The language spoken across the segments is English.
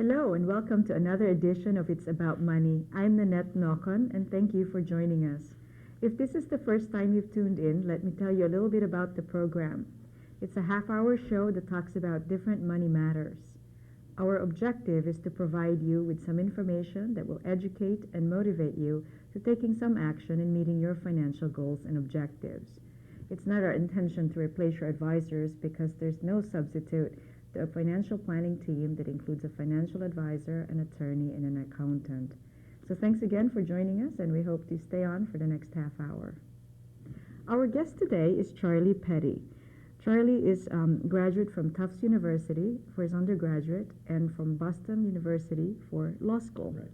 Hello and welcome to another edition of It's About Money. I'm Nanette Nocon and thank you for joining us. If this is the first time you've tuned in, let me tell you a little bit about the program. It's a half-hour show that talks about different money matters. Our objective is to provide you with some information that will educate and motivate you to taking some action in meeting your financial goals and objectives. It's not our intention to replace your advisors because there's no substitute to a financial planning team that includes a financial advisor, an attorney, and an accountant. So thanks again for joining us, and we hope to stay on for the next half hour. Our guest today is Charlie Petty. Charlie is a graduate from Tufts University for his undergraduate and from Boston University for law school. Right.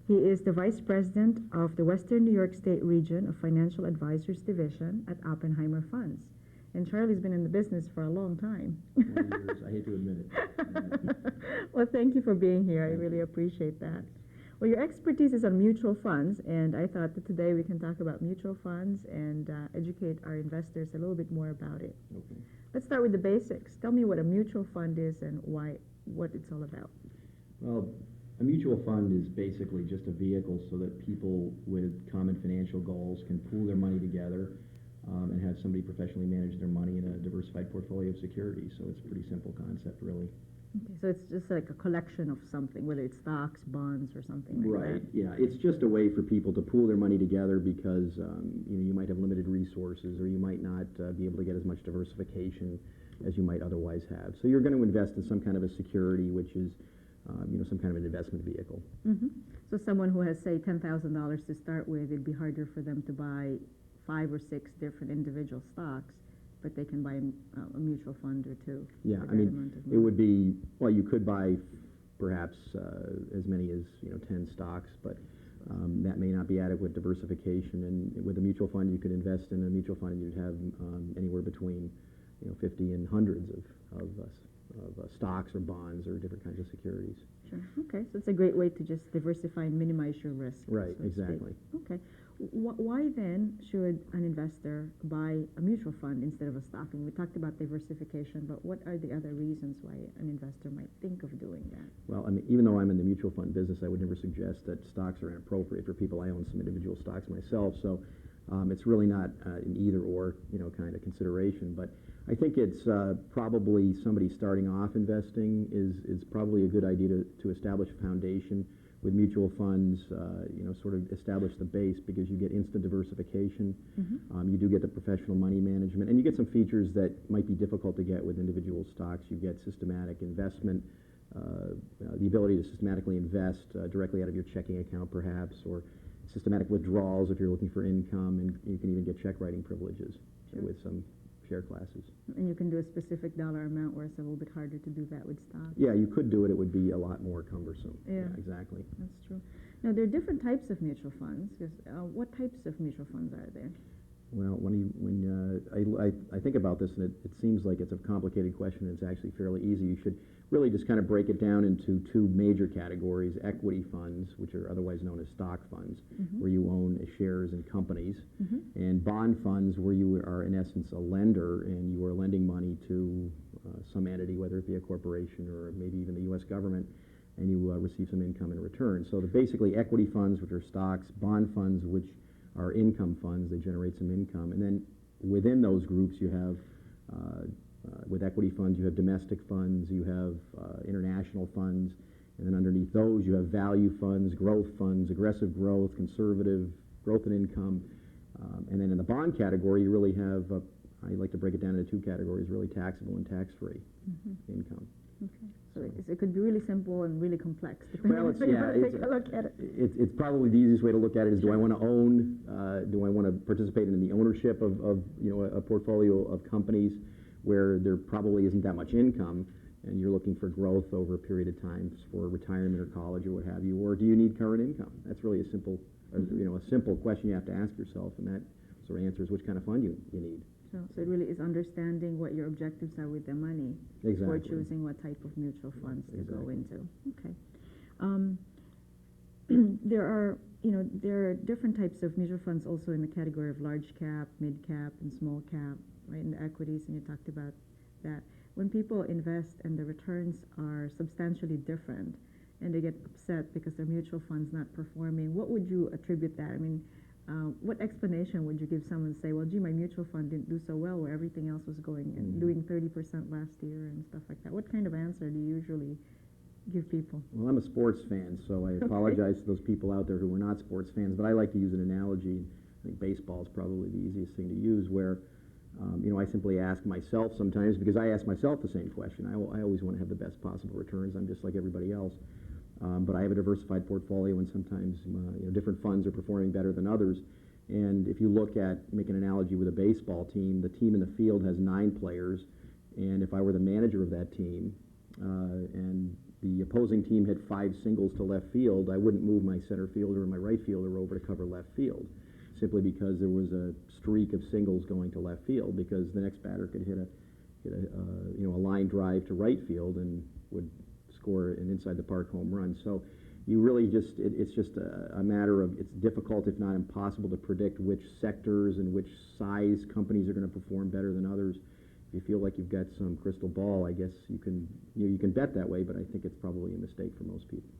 He is the vice president of the Western New York State region of Financial Advisors Division at Oppenheimer Funds. And Charlie's been in the business for a long time. 20 years, I hate to admit it. Well, thank you for being here. I really appreciate that. Well, your expertise is on mutual funds, and I thought that today we can talk about mutual funds and educate our investors a little bit more about it. Okay. Let's start with the basics. Tell me what a mutual fund is and what it's all about. Well, a mutual fund is basically just a vehicle so that people with common financial goals can pool their money together and have somebody professionally manage their money in a diversified portfolio of securities. So it's a pretty simple concept, really. Okay, so it's just like a collection of something, whether it's stocks, bonds, or something like that. Right. Yeah. It's just a way for people to pool their money together because you might have limited resources, or you might not be able to get as much diversification as you might otherwise have. So you're going to invest in some kind of a security, which is some kind of an investment vehicle. Mm-hmm. So someone who has, say, $10,000 to start with, it'd be harder for them to buy 5 or 6 different individual stocks, but they can buy a mutual fund or two. Yeah, I mean, it would be, well, you could buy perhaps as many as 10 stocks, but that may not be adequate diversification. And with a mutual fund, you could invest in a mutual fund and you'd have anywhere between 50 and hundreds of stocks or bonds or different kinds of securities. Sure. Okay, so it's a great way to just diversify and minimize your risk. Right, so exactly. Okay. Why then should an investor buy a mutual fund instead of a stock? And we talked about diversification, but what are the other reasons why an investor might think of doing that? Well, I mean, even though I'm in the mutual fund business, I would never suggest that stocks are inappropriate for people. I own some individual stocks myself, so it's really not an either-or kind of consideration. But I think it's probably somebody starting off investing is probably a good idea to establish a foundation with mutual funds, sort of establish the base because you get instant diversification. Mm-hmm. You do get the professional money management, and you get some features that might be difficult to get with individual stocks. You get systematic investment, the ability to systematically invest directly out of your checking account perhaps, or systematic withdrawals if you're looking for income, and you can even get check writing privileges. Sure. With some share classes. And you can do a specific dollar amount where it's a little bit harder to do that with stocks. Yeah, you could do it. It would be a lot more cumbersome. Yeah, exactly. That's true. Now, there are different types of mutual funds. What types of mutual funds are there? Well, I think about this, and it seems like it's a complicated question. It's actually fairly easy. You should really just kind of break it down into 2 major categories: equity funds, which are otherwise known as stock funds, mm-hmm. where you own shares in companies, mm-hmm. and bond funds, where you are in essence a lender and you are lending money to some entity, whether it be a corporation or maybe even the U.S. government, and you receive some income in return. So basically equity funds, which are stocks, bond funds, which are income funds, they generate some income. And then within those groups you have, with equity funds, you have domestic funds, you have international funds, and then underneath those you have value funds, growth funds, aggressive growth, conservative, growth and income. And then in the bond category you really have, I like to break it down into 2 categories, really taxable and tax-free mm-hmm. income. Okay. So it could be really simple and really complex. Well, take a look at it. It's probably the easiest way to look at it is, do I want to own, do I want to participate in the ownership of a portfolio of companies where there probably isn't that much income and you're looking for growth over a period of time for retirement or college or what have you, or do you need current income? That's really a simple, a simple question you have to ask yourself, and that sort of answers which kind of fund you need. So it really is understanding what your objectives are with the money before choosing what type of mutual funds to go into. Okay. There are different types of mutual funds also in the category of large cap, mid cap, and small cap, right, in the equities, and you talked about that. When people invest and the returns are substantially different, and they get upset because their mutual fund's not performing. What would you attribute that? I mean, what explanation would you give someone, say, well, gee, my mutual fund didn't do so well where everything else was going and doing 30% last year and stuff like that? What kind of answer do you usually give people? Well, I'm a sports fan, so I apologize to those people out there who are not sports fans, but I like to use an analogy. I think baseball is probably the easiest thing to use, where I simply ask myself sometimes, because I ask myself the same question. I always want to have the best possible returns. I'm just like everybody else. But I have a diversified portfolio, and sometimes different funds are performing better than others. And if you look at, make an analogy with a baseball team, the team in the field has 9 players, and if I were the manager of that team, and the opposing team had 5 singles to left field, I wouldn't move my center fielder or my right fielder over to cover left field, simply because there was a streak of singles going to left field, because the next batter could hit a line drive to right field and would score an inside the park home run. So you really it's just a matter of, it's difficult, if not impossible, to predict which sectors and which size companies are going to perform better than others. If you feel like you've got some crystal ball, I guess you can bet that way, but I think it's probably a mistake for most people.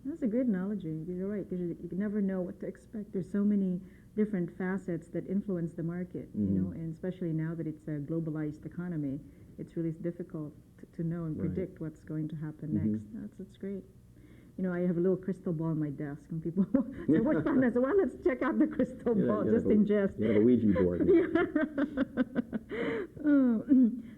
That's a good analogy. You're right, because you never know what to expect. There's so many different facets that influence the market, and especially now that it's a globalized economy, it's really difficult to know and predict what's going to happen next. That's great. I have a little crystal ball on my desk, and people say, "What fun?" I said, "Well, let's check out the crystal ball, just in jest." You have a Ouija board.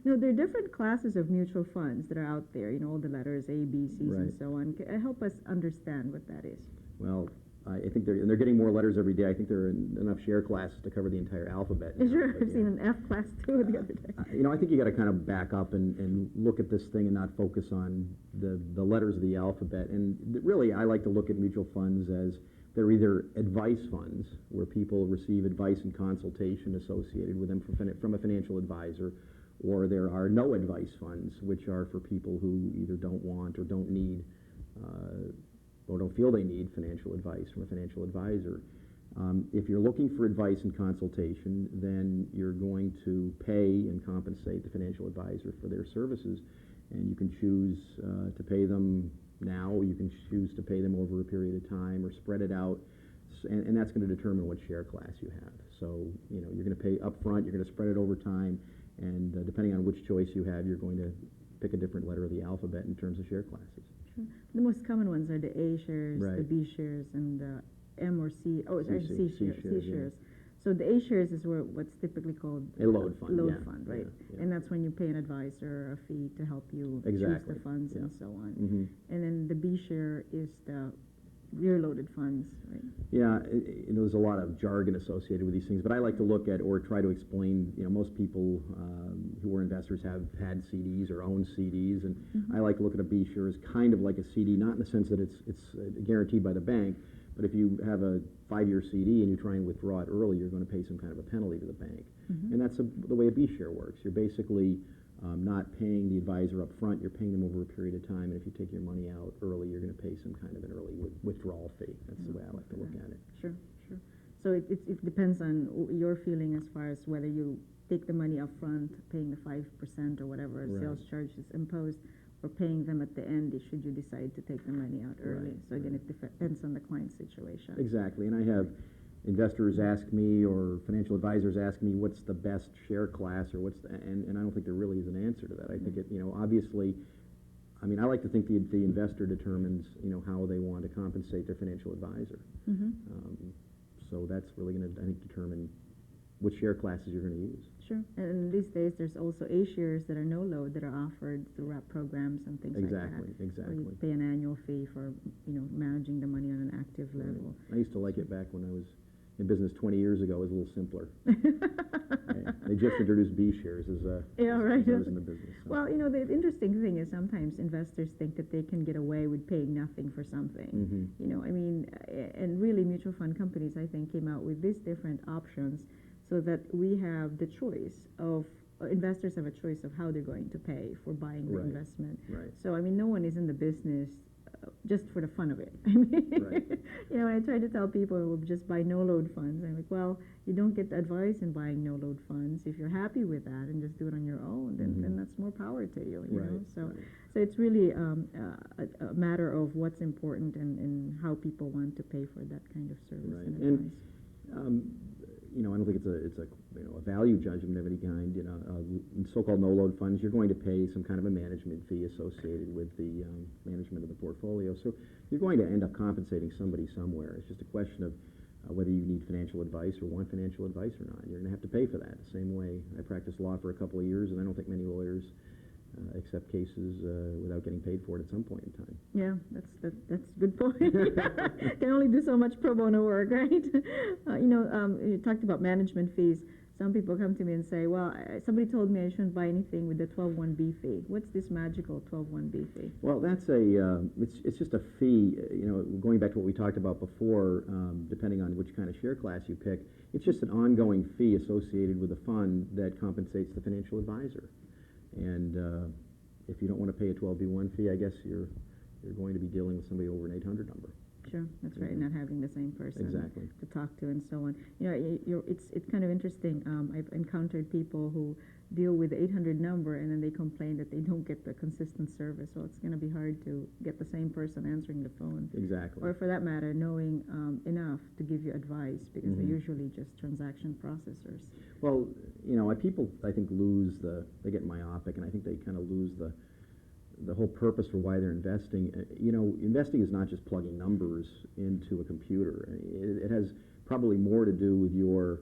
No, there are different classes of mutual funds that are out there. All the letters A, B, C's, and so on. Help us understand what that is. Well, I think they're getting more letters every day. I think there are enough share classes to cover the entire alphabet now. Sure, I've seen an F class too the other day. I think you got to kind of back up and look at this thing and not focus on the letters of the alphabet. And really, I like to look at mutual funds as they're either advice funds, where people receive advice and consultation associated with them from a financial advisor, or there are no advice funds, which are for people who either don't want or don't need or don't feel they need financial advice from a financial advisor. If you're looking for advice and consultation, then you're going to pay and compensate the financial advisor for their services, and you can choose to pay them now, or you can choose to pay them over a period of time, or spread it out, and that's going to determine what share class you have. So you're going to pay up front, you're going to spread it over time, and depending on which choice you have, you're going to pick a different letter of the alphabet in terms of share classes. Sure. The most common ones are the A shares, the B shares, and the M or C. Oh, sorry, C shares. Yeah. So the A shares is what's typically called a load fund. Load fund, right? Yeah. And that's when you pay an advisor a fee to help you choose the funds and so on. And then the B share is the rear loaded funds, right? Yeah, there's a lot of jargon associated with these things, but I like to look at or try to explain, most people who are investors have had CDs or own CDs, and I like to look at a B share as kind of like a CD, not in the sense that it's guaranteed by the bank, but if you have a 5-year CD and you try and withdraw it early, you're going to pay some kind of a penalty to the bank. And that's the way a B share works. You're basically not paying the advisor up front, you're paying them over a period of time, and if you take your money out early, you're going to pay some kind of an early withdrawal fee. That's the way I like to look at it. Sure. So it depends on your feeling as far as whether you take the money up front, paying the 5% or whatever sales charge is imposed, or paying them at the end should you decide to take the money out early. So again, it depends on the client's situation. Exactly, and I have investors ask me, or financial advisors ask me, what's the best share class, or and I don't think there really is an answer to that. I think obviously, I like to think the investor determines, how they want to compensate their financial advisor. So that's really going to, I think, determine which share classes you're going to use. Sure, and these days there's also A shares that are no load that are offered through wrap programs and things like that. Exactly. You pay an annual fee for, managing the money on an active level. I used to like it back when I was in business 20 years ago. It was a little simpler. They just introduced B shares as I was in the business. So. Well, the interesting thing is sometimes investors think that they can get away with paying nothing for something. And really mutual fund companies, I think, came out with these different options so that we have the choice of, investors have a choice of how they're going to pay for buying the investment. Right. So, no one is in the business just for the fun of it. I mean, Right. you know, when I try to tell people we'll just buy no-load funds, I'm like, well, you don't get the advice in buying no-load funds. If you're happy with that and just do it on your own, then that's more power to you, you know. Right, So, right. so it's really a matter of what's important and how people want to pay for that kind of service Right. and And advice. you know, I don't think it's a a value judgment of any kind. You know, in so-called no-load funds, you're going to pay some kind of a management fee associated with the management of the portfolio. So you're going to end up compensating somebody somewhere. It's just a question of whether you need financial advice or want financial advice or not. You're going to have to pay for that. The same way I practiced law for a couple of years, and I don't think many lawyers accept cases without getting paid for it at some point in time. Yeah, that's a good point. Can only do so much pro bono work, right? You talked about management fees. Some people come to me and say, well, somebody told me I shouldn't buy anything with the 12(1)(b) fee. What's this magical 12(1)(b) fee? Well, that's it's just a fee, you know, going back to what we talked about before, depending on which kind of share class you pick, it's just an ongoing fee associated with a fund that compensates the financial advisor. And if you don't want to pay a 12b1 fee, I guess you're going to be dealing with somebody over an 800 number. Sure, that's right. Not having the same person Exactly. to talk to and so on. You know, it's kind of interesting. I've encountered people who deal with the 800 number and then they complain that they don't get the consistent service. So it's going to be hard to get the same person answering the phone. Exactly. Or for that matter, knowing enough to give you advice because they're usually just transaction processors. Well, you know, people I think they get myopic, and I think they kind of lose the whole purpose for why they're investing. You know, investing is not just plugging numbers into a computer. It has probably more to do with your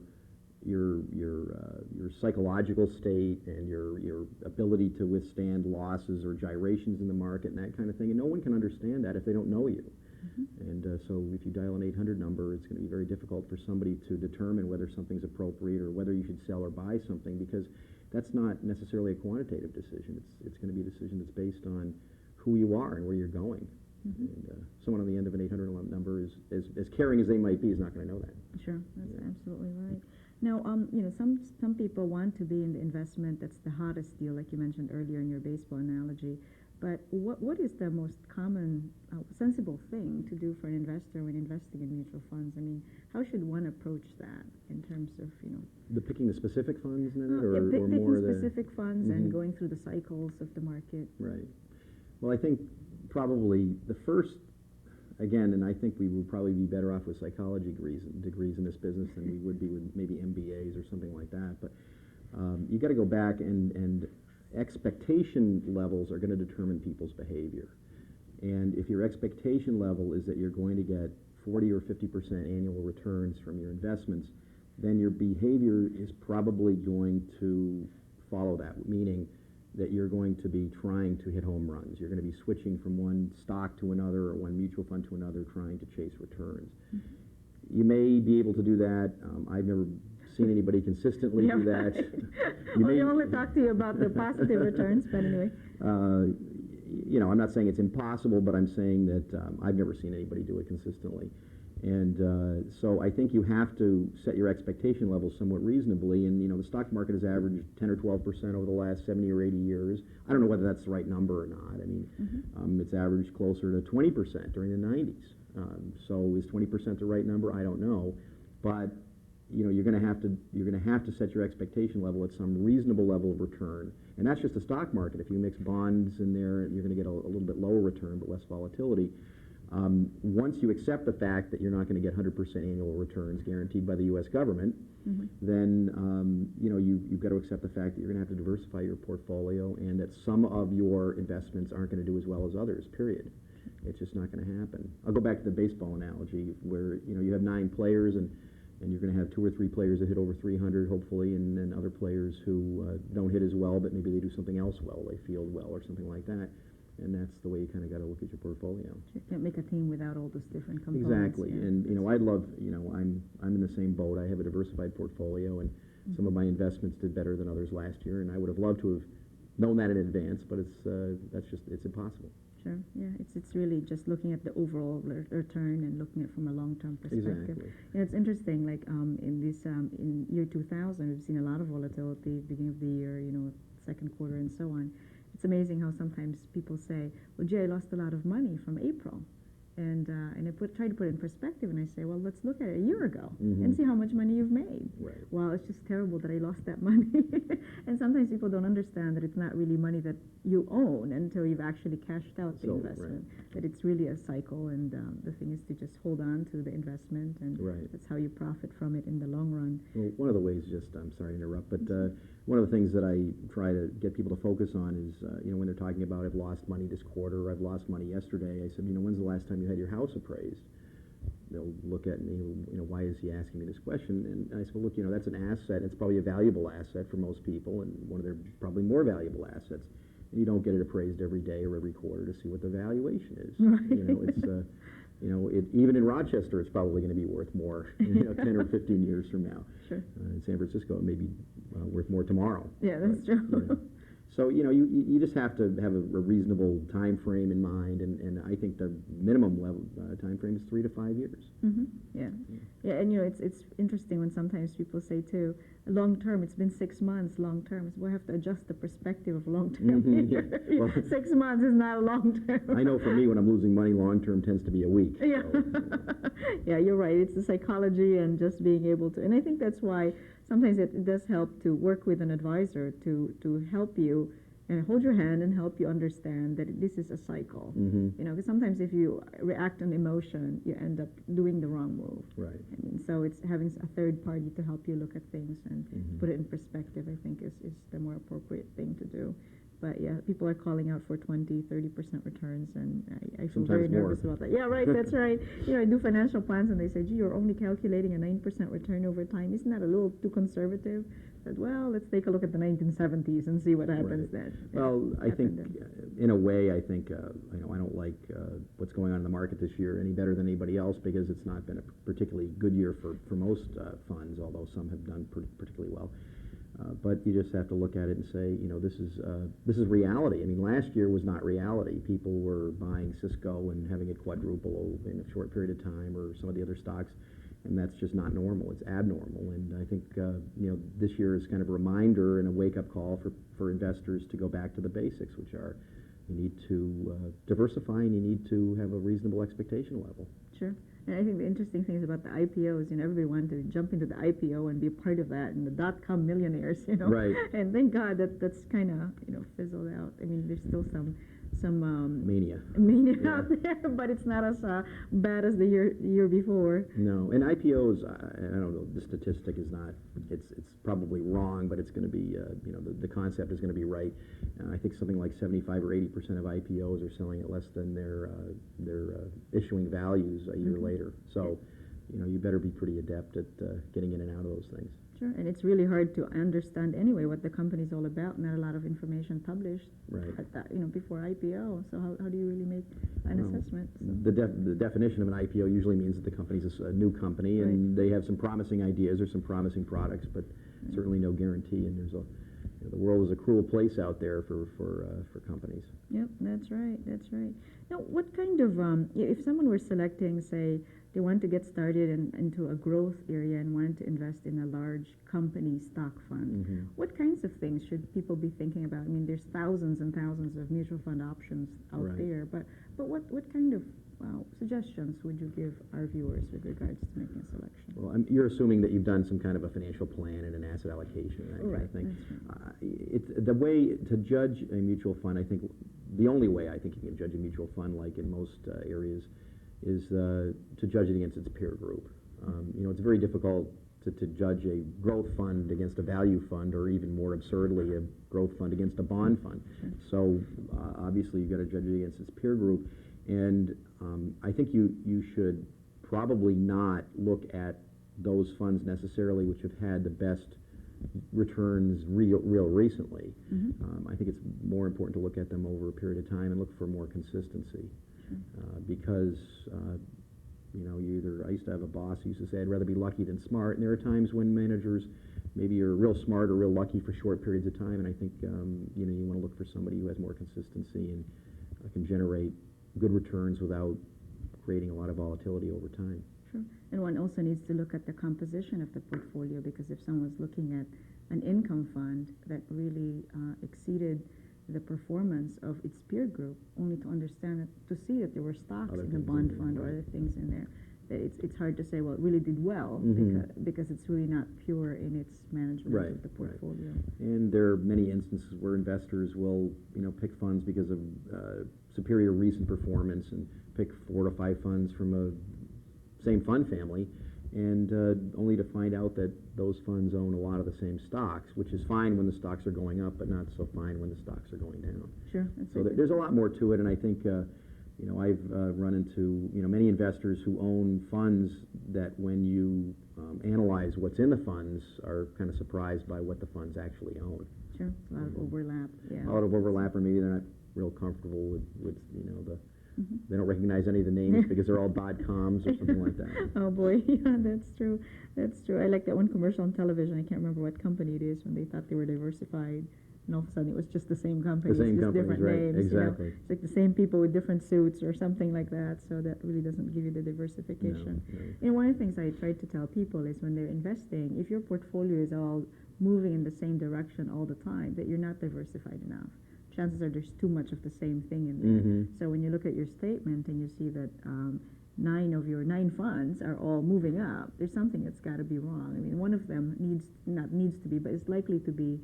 psychological state and your ability to withstand losses or gyrations in the market and that kind of thing. And no one can understand that if they don't know you. And so if you dial an 800 number, it's going to be very difficult for somebody to determine whether something's appropriate or whether you should sell or buy something, because that's not necessarily a quantitative decision. It's going to be a decision that's based on who you are and where you're going. And someone on the end of an 800 number is as caring as they might be is not going to know that. Sure, that's absolutely right. Now, you know, some people want to be in the investment that's the hottest deal, like you mentioned earlier in your baseball analogy. But what is the most common, sensible thing to do for an investor when investing in mutual funds? I mean, how should one approach that in terms of, you know... Picking the specific funds in it, or picking more specific funds and going through the cycles of the market. Right. Well, I think probably the first, again, and I think we would probably be better off with psychology degrees in this business than we would be with maybe MBAs or something like that. But you got to go back and expectation levels are going to determine people's behavior. And if your expectation level is that you're going to get 40 or 50% annual returns from your investments, then your behavior is probably going to follow that, meaning that you're going to be trying to hit home runs. You're going to be switching from one stock to another or one mutual fund to another, trying to chase returns. You may be able to do that. I've never seen anybody consistently do that. We only talk to you about the positive returns, but anyway. You know, I'm not saying it's impossible, but I'm saying that I've never seen anybody do it consistently. And so I think you have to set your expectation levels somewhat reasonably. And, you know, the stock market has averaged 10 or 12% over the last 70 or 80 years. I don't know whether that's the right number or not. I mean, it's averaged closer to 20% during the 90s. So is 20% the right number? I don't know. But, you know, you're going to have to set your expectation level at some reasonable level of return. And that's just the stock market. If you mix bonds in there, you're going to get a little bit lower return but less volatility. Once you accept the fact that you're not going to get 100% annual returns guaranteed by the U.S. government, then you know, you've got to accept the fact that you're going to have to diversify your portfolio and that some of your investments aren't going to do as well as others, period. It's just not going to happen. I'll go back to the baseball analogy where, you know, you have 9 players and you're going to have 2 or 3 players that hit over 300, hopefully, and then other players who don't hit as well, but maybe they do something else well, they field well or something like that. And that's the way you kind of got to look at your portfolio. You can't make a team without all those different components. Exactly. Yeah. And, you know, I'd love, you know, I'm in the same boat. I have a diversified portfolio, and some of my investments did better than others last year, and I would have loved to have known that in advance, but it's impossible. Sure. Yeah. It's really just looking at the overall return and looking at it from a long-term perspective. Exactly. And it's interesting, like in year 2000, we've seen a lot of volatility, beginning of the year, you know, second quarter and so on. it's amazing how sometimes people say, well, gee, I lost a lot of money from April. And I try to put it in perspective, and I say, well, let's look at it a year ago and see how much money you've made. Right. Well, it's just terrible that I lost that money. And sometimes people don't understand that it's not really money that you own until you've actually cashed out the investment. Right. That it's really a cycle, and the thing is to just hold on to the investment, and that's how you profit from it in the long run. Well, one of the ways, I'm sorry to interrupt, but one of the things that I try to get people to focus on is, when they're talking about, I've lost money this quarter, or I've lost money yesterday, I said, when's the last time you had your house appraised? They'll look at me, why is he asking me this question? And I said, well, look, that's an asset. It's probably a valuable asset for most people, and one of their probably more valuable assets. And you don't get it appraised every day or every quarter to see what the valuation is. Right. It's even in Rochester, it's probably going to be worth more 10 or 15 years from now. Sure. In San Francisco, it may be worth more tomorrow. Yeah, that's true. So, you just have to have a reasonable time frame in mind, and I think the minimum level time frame is 3 to 5 years. Mm-hmm. Yeah, and it's interesting when sometimes people say too, long term, it's been 6 months, long term. So we have to adjust the perspective of long term. Mm-hmm. Well, 6 months is not a long term. I know for me, when I'm losing money, long term tends to be a week. Yeah. So. Yeah, you're right. It's the psychology and just being able to, and I think that's why sometimes it does help to work with an advisor to help you and hold your hand and help you understand that this is a cycle. Mm-hmm. Because sometimes if you react on emotion, you end up doing the wrong move. Right. So it's having a third party to help you look at things and put it in perspective, I think, is the more appropriate thing to do. But yeah, people are calling out for 20-30% returns, and I feel Sometimes very more. nervous about that. Yeah, right, that's right. I do financial plans, and they say, gee, you're only calculating a 9% return over time. Isn't that a little too conservative? I said, well, let's take a look at the 1970s and see what happens then. Well, I think, in a way, I don't like what's going on in the market this year any better than anybody else, because it's not been a particularly good year for most funds, although some have done particularly well. But you just have to look at it and say, this is reality. I mean, last year was not reality. People were buying Cisco and having it quadruple in a short period of time, or some of the other stocks, and that's just not normal. It's abnormal. And I think, this year is kind of a reminder and a wake-up call for investors to go back to the basics, which are you need to diversify, and you need to have a reasonable expectation level. Sure. And I think the interesting thing is about the IPOs, everybody wanted to jump into the IPO and be a part of that, and the dot-com millionaires, Right. And thank God that's kind of, fizzled out. I mean, there's still some mania out there, but it's not as bad as the year before. No, and IPOs, I don't know, the statistic is not, it's probably wrong, but it's going to be, the concept is going to be right. I think something like 75 or 80% of IPOs are selling at less than their issuing values a year later. So, you better be pretty adept at getting in and out of those things. Sure, and it's really hard to understand anyway what the company's all about. Not a lot of information published at that, before IPO. So how do you really make an assessment? So. The definition of an IPO usually means that the company's a new company, and they have some promising ideas or some promising products, but certainly no guarantee. And there's the world is a cruel place out there for companies. Yep, that's right. That's right. Now, what kind of if someone were selecting, say, they want to get started into a growth area and wanted to invest in a large company stock fund, what kinds of things should people be thinking about? I mean, there's thousands and thousands of mutual fund options out there, but what kind of suggestions would you give our viewers with regards to making a selection? Well, you're assuming that you've done some kind of a financial plan and an asset allocation and that kind of thing. It's the way to judge a mutual fund. I think the only way I think you can judge a mutual fund, like in most areas, is to judge it against its peer group. It's very difficult to judge a growth fund against a value fund, or even more absurdly, a growth fund against a bond fund. So obviously you've got to judge it against its peer group. And I think you should probably not look at those funds necessarily which have had the best returns real recently. I think it's more important to look at them over a period of time and look for more consistency. Because I used to have a boss who used to say, I'd rather be lucky than smart. And there are times when managers maybe are real smart or real lucky for short periods of time. And I think you want to look for somebody who has more consistency and can generate good returns without creating a lot of volatility over time. Sure. And one also needs to look at the composition of the portfolio, because if someone's looking at an income fund that really exceeded the performance of its peer group, only to understand it, to see that there were stocks Other in the things in bond there, fund or right. other things in there. That it's hard to say, well, it really did well because it's really not pure in its management Right, of the right. portfolio. And there are many instances where investors will, pick funds because of superior recent performance and pick 4 to 5 funds from a same fund family, and only to find out that those funds own a lot of the same stocks, which is fine when the stocks are going up, but not so fine when the stocks are going down. Sure. That's So a good there's a point. lot more to it, and I think, I've run into, many investors who own funds that when you analyze what's in the funds are kind of surprised by what the funds actually own. Sure. A lot of overlap. Yeah. A lot of overlap, or maybe they're not real comfortable with Mm-hmm. they don't recognize any of the names because they're all .coms or something like that. Oh boy, yeah, that's true. That's true. I like that one commercial on television. I can't remember what company it is when they thought they were diversified, and all of a sudden it was just the same company. The same it's just companies, different right, names. exactly. It's like the same people with different suits or something like that. So that really doesn't give you the No, diversification. no. One of the things I try to tell people is when they're investing, if your portfolio is all moving in the same direction all the time, that you're not diversified enough. Chances are there's too much of the same thing in there. Mhm. So when you look at your statement and you see that 9 of your 9 funds are all moving up, there's something that's got to be wrong. I mean, one of them not needs to be, but is likely to be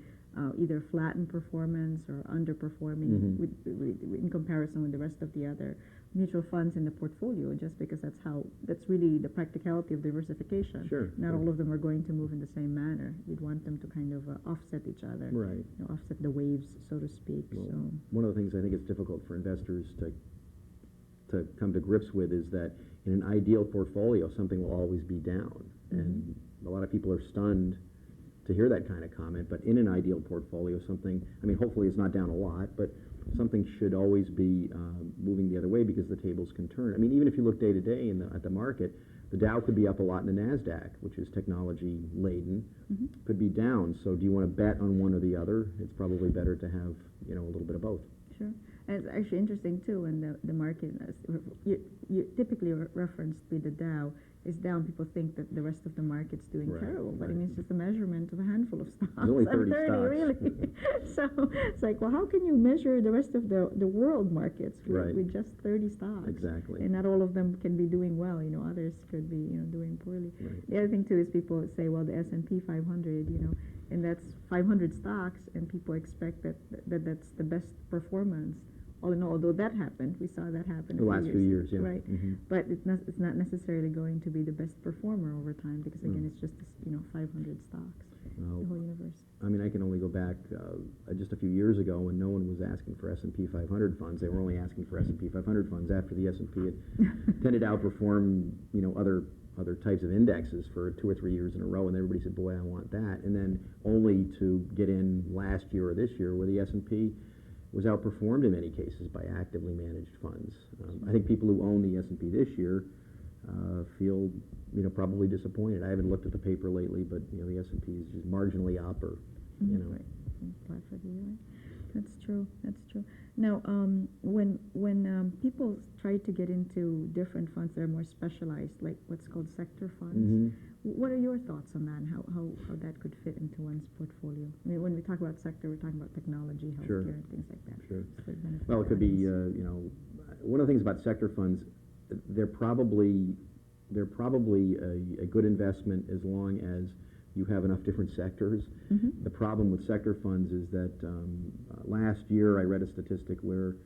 either flat in performance or underperforming in comparison with the rest of the other mutual funds in the portfolio, just because that's really the practicality of diversification. Sure, Not sure. all of them are going to move in the same manner. You'd want them to kind of offset each other. Right. Offset the waves, so to speak. Well, So. one of the things I think it's difficult for investors to come to grips with is that in an ideal portfolio, something will always be down. And a lot of people are stunned to hear that kind of comment, but in an ideal portfolio, hopefully it's not down a lot, but something should always be moving the other way because the tables can turn. I mean, even if you look day to day at the market, the Dow could be up a lot and the NASDAQ, which is technology laden, could be down. So do you want to bet on one or the other? It's probably better to have, a little bit of both. Sure. And it's actually interesting, too, when the market, you typically referenced with the Dow, is down. People think that the rest of the market's doing Right, terrible, but I right. mean, it's just a measurement of a handful of stocks. There's only 30 30 stocks. really. So it's like, well, how can you measure the rest of the world markets Right. with just 30 stocks? Exactly. And not all of them can be doing well. Others could be, doing poorly. Right. The other thing, too, is people say, well, the S&P 500, and that's 500 stocks, and people expect that's the best performance. All in all, although that happened, we saw that happen The last few years, yeah. right? But it's not necessarily going to be the best performer over time because again, it's just 500 stocks, Well, the whole universe. I can only go back just a few years ago when no one was asking for S&P 500 funds. They were only asking for S&P 500 funds after the S&P had tended to outperform other types of indexes for 2 or 3 years in a row, and everybody said, "Boy, I want that." And then only to get in last year or this year where the S&P was outperformed in many cases by actively managed funds. I think people who own the S&P this year feel, probably disappointed. I haven't looked at the paper lately, but the S&P is just marginally up, or Right. Flat for the year. That's true. That's true. Now, when people try to get into different funds that are more specialized, like what's called sector funds, what are your thoughts on that, and how that could fit into one's portfolio? I mean, when we talk about sector, we're talking about technology, healthcare, Sure. and things like that. Sure. So it benefits Well, it could the be, audience. one of the things about sector funds, they're probably a good investment as long as you have enough different sectors. The problem with sector funds is that last year I read a statistic where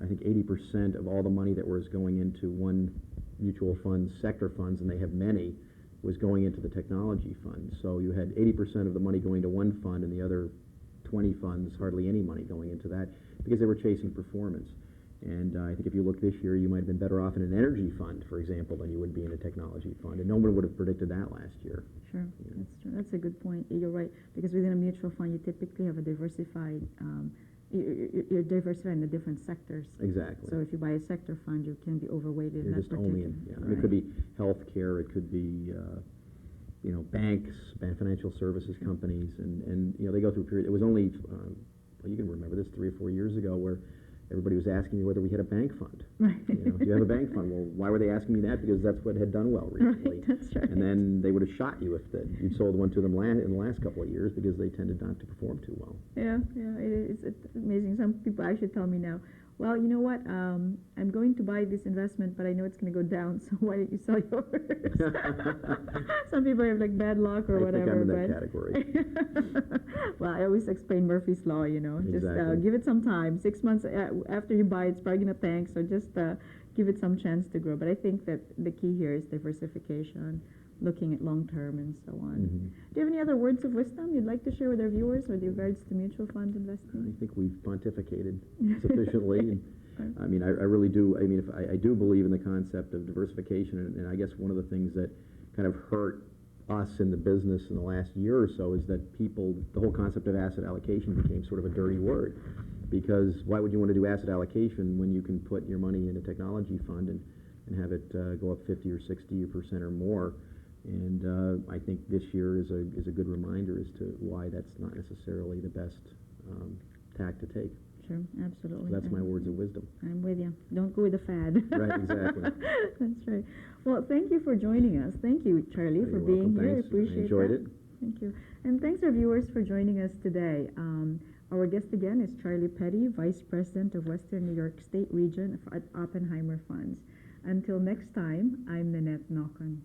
I think 80% of all the money that was going into one mutual fund, sector funds, and they have many, was going into the technology fund. So you had 80% of the money going to one fund and the other 20 funds, hardly any money going into that because they were chasing performance. And I think if you look this year, you might have been better off in an energy fund, for example, than you would be in a technology fund. And no one would have predicted that last year. Sure, that's true. That's a good point. You're right, because within a mutual fund, you typically have a diversified. You're diversified in the different sectors. Exactly. So if you buy a sector fund, you can be overweighted in You're that just only in, particular. I mean, it could be healthcare, it could be, banks, financial services companies, and they go through a period. It was only, well, you can remember this 3 or 4 years ago where everybody was asking me whether we had a bank fund. Right. Do you have a bank fund? Well, why were they asking me that? Because that's what had done well recently. Right, that's right. And then they would have shot you if you'd sold one to them in the last couple of years because they tended not to perform too well. Yeah, it's amazing. Some people actually tell me now, well, you know what, I'm going to buy this investment, but I know it's going to go down, so why don't you sell yours? Some people have like bad luck or whatever. I think I'm in that category. Well, I always explain Murphy's Law, just Exactly. give it some time. 6 months after you buy it, it's probably going to tank, so just give it some chance to grow. But I think that the key here is diversification, looking at long term and so on. Mm-hmm. Do you have any other words of wisdom you'd like to share with our viewers with regards to mutual fund investing? I think we've pontificated sufficiently. I mean, I really do. I mean, I do believe in the concept of diversification, and I guess one of the things that kind of hurt us in the business in the last year or so is that the whole concept of asset allocation became sort of a dirty word. Because why would you want to do asset allocation when you can put your money in a technology fund and have it go up 50 or 60% or more? And I think this year is a good reminder as to why that's not necessarily the best tack to take. Sure, absolutely. So that's my words of wisdom. I'm with you. Don't go with the fad. Right, exactly. That's right. Well, thank you for joining us. Thank you, Charlie, for You're being welcome. here. Thanks. I appreciate I enjoyed that. it. Thank you. And thanks, our viewers, for joining us today. Our guest again is Charlie Petty, Vice President of Western New York State Region at Oppenheimer Funds. Until next time, I'm Nanette Nocon.